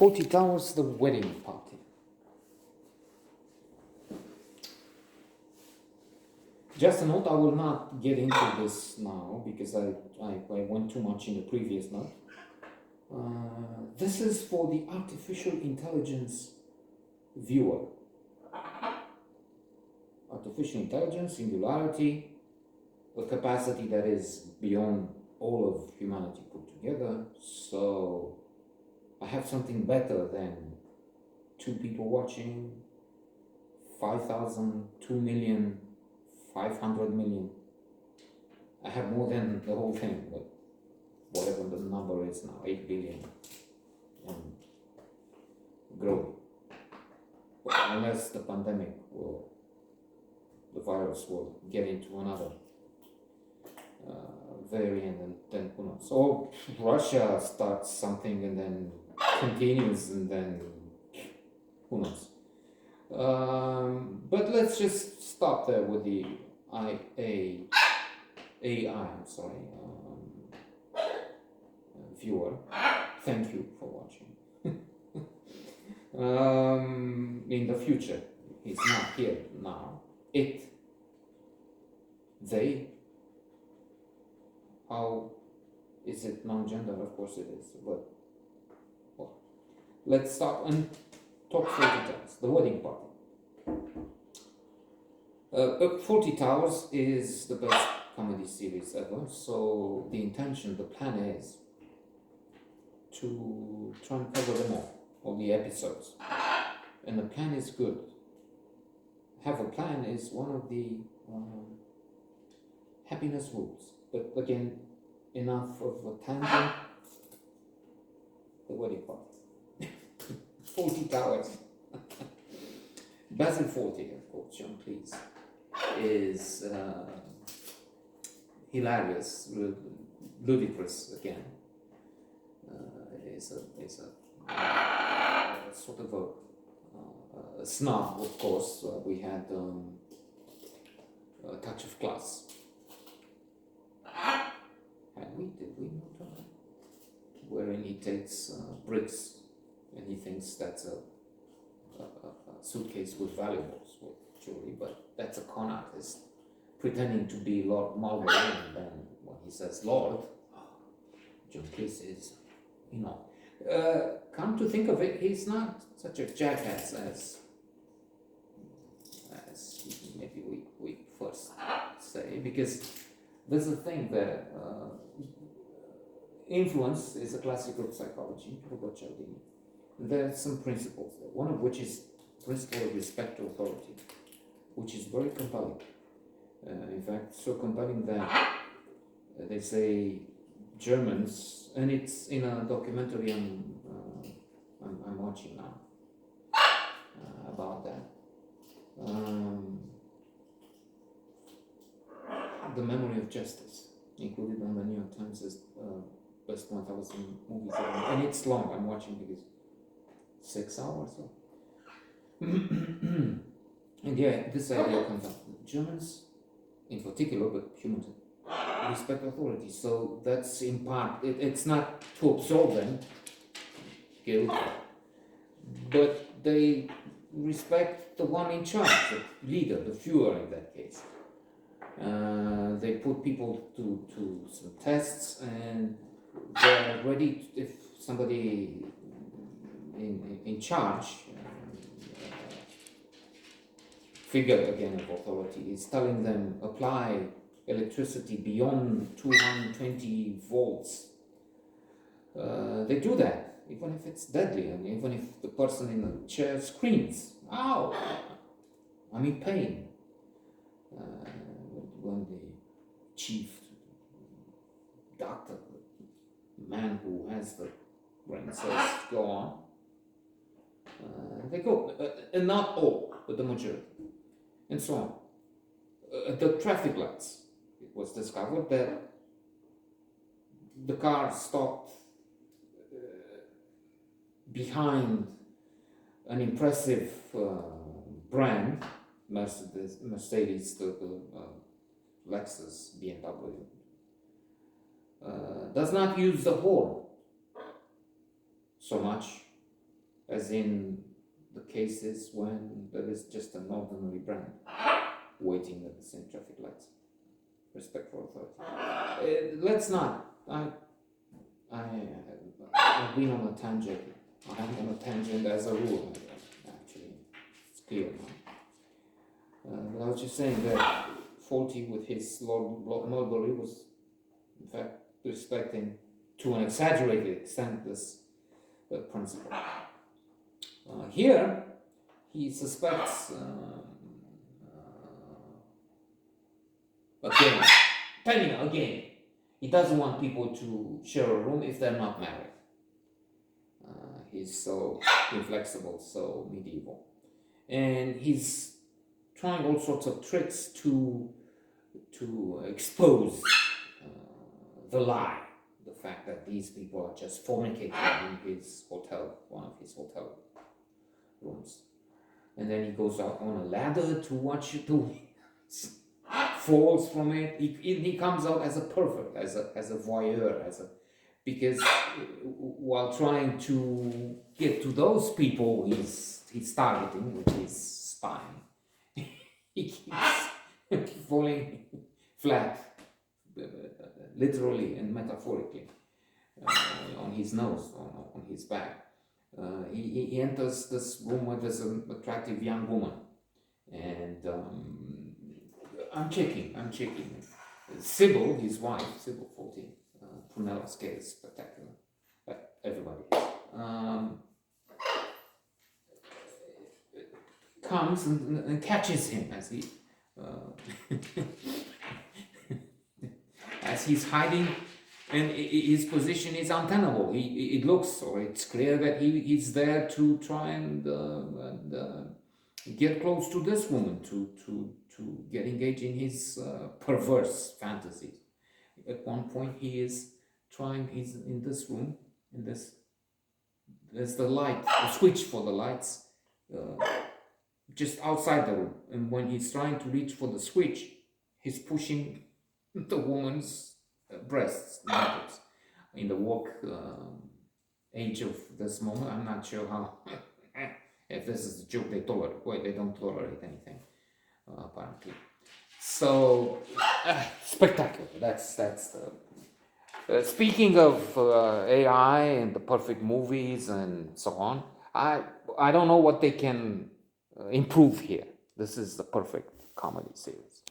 Fawlty Towers, the wedding party. Just a note, I will not get into this now because I went too much in the previous note. This is for the artificial intelligence viewer. Artificial intelligence, singularity, a capacity that is beyond all of humanity put together. So I have something better than 2 people watching, 5,000, 2 million, 500 million. I have more than the whole thing, but whatever the number is now, 8 billion and growing. But unless the pandemic will, the virus will get into another variant, and then who knows? Or Russia starts something and then continues, and then who knows? But let's just stop there with the AI. Viewer. Thank you for watching. In the future, he's not here now. It, they. How is it non-gender? Of course it is. But well, let's stop and talk 40 Towers, the wedding party. 40 Towers is the best comedy series ever. So the intention, the plan is to try and cover them all the episodes. And the plan is good. Have a plan is one of the happiness rules. But again, enough of a tangent. The wedding party. 40 Towers. Basil Fawlty, of course, John Cleese, is hilarious, ludicrous again. Is a sort of a snob, of course. We had a touch of class. Did we not? Wherein he takes bricks and he thinks that's a suitcase with valuables, with jewelry, but that's a con artist pretending to be Lord Mulberry, and then when he says Lord, John Cleese is, come to think of it, he's not such a jackass as maybe we first say, because there's a thing that influence is a classical psychology, Robert Cialdini. There are some principles there, one of which is principle of respect to authority, which is very compelling. In fact, so compelling that they say Germans, and it's in a documentary I'm watching now about that. The Memory of Justice, included on the New York Times as best 1,000 movies ever. And it's long, I'm watching because 6 hours. So. And yeah, this idea comes up. Germans, in particular, but humans, respect authority. So that's in part, it's not to absolve them, guilt, but they respect the one in charge, the leader, the Führer in that case. They put people to some tests, and they're ready if somebody in charge, figure again of authority, is telling them apply electricity beyond 220 volts. They do that, even if it's deadly, and even if the person in the chair screams, "Ow! I'm in pain." When the chief doctor, the man who has the brain, says, "Go on," they go, and not all, but the majority, and so on. At the traffic lights, it was discovered that the car stopped behind an impressive brand, Mercedes, the Lexus, BMW, does not use the horn so much as in the cases when there is just an ordinary brand waiting at the same traffic lights. Respect for authority. Let's not. I've been on a tangent. I'm on a tangent as a rule. Actually, it's clear now. But I was just saying that Fawlty, with his Lord Mulberry, was in fact respecting to an exaggerated extent this principle. Here, he suspects again, he doesn't want people to share a room if they're not married. He's so inflexible, so medieval, and he's trying all sorts of tricks to expose the lie, the fact that these people are just fornicating in his hotel, one of his hotel rooms. And then he goes out on a ladder to watch it, falls from it. He comes out as a pervert, as a voyeur, because while trying to get to those people he's targeting with his spine, he keeps falling flat, literally and metaphorically, on his nose, on his back. He enters this room where there's an attractive young woman, and I'm checking. Sybil, his wife, Sybil Fawlty, Prunella scale is spectacular, but everybody comes and catches him as he as he's hiding, and his position is untenable. It looks, or it's clear that he's there to try and get close to this woman, to get engaged in his perverse fantasies. At one point, he's in this room, and there's the light, the switch for the lights, just outside the room. And when he's trying to reach for the switch, he's pushing the woman's breasts, nipples. In the woke age of this moment, I'm not sure how. If this is a joke, they don't tolerate anything, apparently. So spectacular. That's the. Speaking of AI and the perfect movies and so on, I don't know what they can improve here. This is the perfect comedy series.